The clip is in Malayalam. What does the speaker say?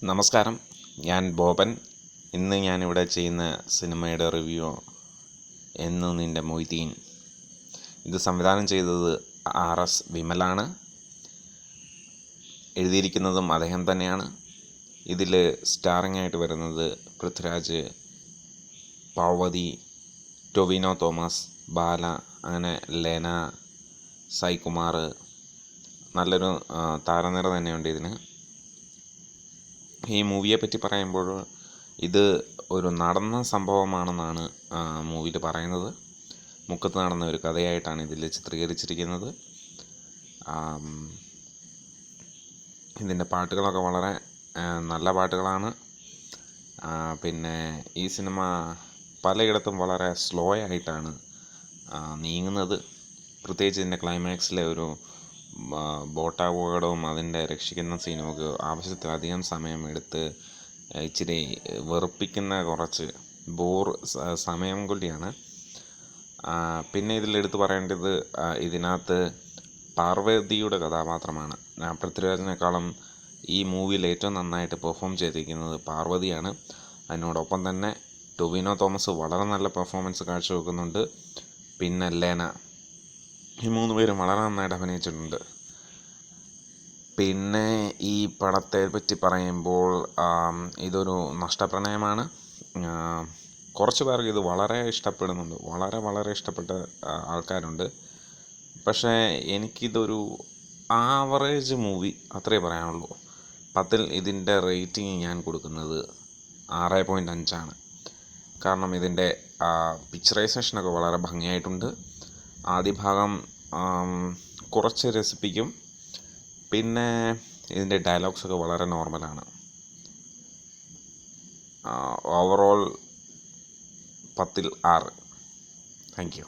നമസ്കാരം, ഞാൻ ബോബൻ. ഇന്ന് ഞാനിവിടെ ചെയ്യുന്ന സിനിമയുടെ റിവ്യൂ എന്ന് നിൻ്റെ മൊയ്തീൻ. ഇത് സംവിധാനം ചെയ്തത് RS വിമലാണ്. എഴുതിയിരിക്കുന്നതും അദ്ദേഹം തന്നെയാണ്. ഇതിൽ സ്റ്റാറിംഗ് ആയിട്ട് വരുന്നത് പൃഥ്വിരാജ്, പാർവതി, ടൊവിനോ തോമസ്, ബാല, അങ്ങനെ ലെന, സായ്കുമാർ. നല്ലൊരു താരനിര തന്നെയുണ്ട് ഇതിന്. ഈ മൂവിയെ പറ്റി പറയുമ്പോൾ ഇത് ഒരു നടന്ന സംഭവമാണെന്നാണ് മൂവിയിൽ പറയുന്നത്. മുക്കത്ത് നടന്ന ഒരു കഥയായിട്ടാണ് ഇതിൽ ചിത്രീകരിച്ചിരിക്കുന്നത്. ഇതിൻ്റെ പാട്ടുകളൊക്കെ വളരെ നല്ല പാട്ടുകളാണ്. പിന്നെ ഈ സിനിമ പലയിടത്തും വളരെ സ്ലോ ആയിട്ടാണ് നീങ്ങുന്നത്. പ്രത്യേകിച്ച് ഇതിൻ്റെ ക്ലൈമാക്സിലെ ഒരു ബോട്ട് അപകടവും അതിൻ്റെ രക്ഷിക്കുന്ന സീനുമൊക്കെ ആവശ്യത്തിലധികം സമയം എടുത്ത് ഇച്ചിരി വെറുപ്പിക്കുന്ന കുറച്ച് സമയം കൊല്ലിയാണ്. പിന്നെ ഇതിലെടുത്ത് പറയേണ്ടത് ഇതിനകത്ത് പാർവതിയുടെ കഥാപാത്രമാണ്. പൃഥ്വിരാജിനേക്കാളും ഈ മൂവിയിൽ ഏറ്റവും നന്നായിട്ട് പെർഫോം ചെയ്തിരിക്കുന്നത് പാർവതിയാണ്. അതിനോടൊപ്പം തന്നെ ടൊവിനോ തോമസ് വളരെ നല്ല പെർഫോമൻസ് കാഴ്ചവെക്കുന്നുണ്ട്. പിന്നെ ലെന, ഈ 3 പേരും വളരെ നന്നായിട്ട് അഭിനയിച്ചിട്ടുണ്ട്. പിന്നെ ഈ പടത്തെ പറ്റി പറയുമ്പോൾ ഇതൊരു നഷ്ടപ്രണയമാണ്. കുറച്ച് പേർക്ക് ഇത് വളരെ ഇഷ്ടപ്പെടുന്നുണ്ട്, വളരെ ഇഷ്ടപ്പെട്ട ആൾക്കാരുണ്ട്. പക്ഷേ എനിക്കിതൊരു ആവറേജ് മൂവി അത്രേ പറയാനുള്ളൂ. 10ൽ ഇതിൻ്റെ റേറ്റിംഗ് ഞാൻ കൊടുക്കുന്നത് 6.5 കാരണം ഇതിൻ്റെ പിക്ചറൈസേഷനൊക്കെ വളരെ ഭംഗിയായിട്ടുണ്ട്. ആദ്യ ഭാഗം കുറച്ച് രസിപ്പിക്കും. പിന്നെ ഇതിൻ്റെ ഡയലോഗ്സൊക്കെ വളരെ നോർമലാണ്. ഓവറോൾ 10ൽ 6. Thank you.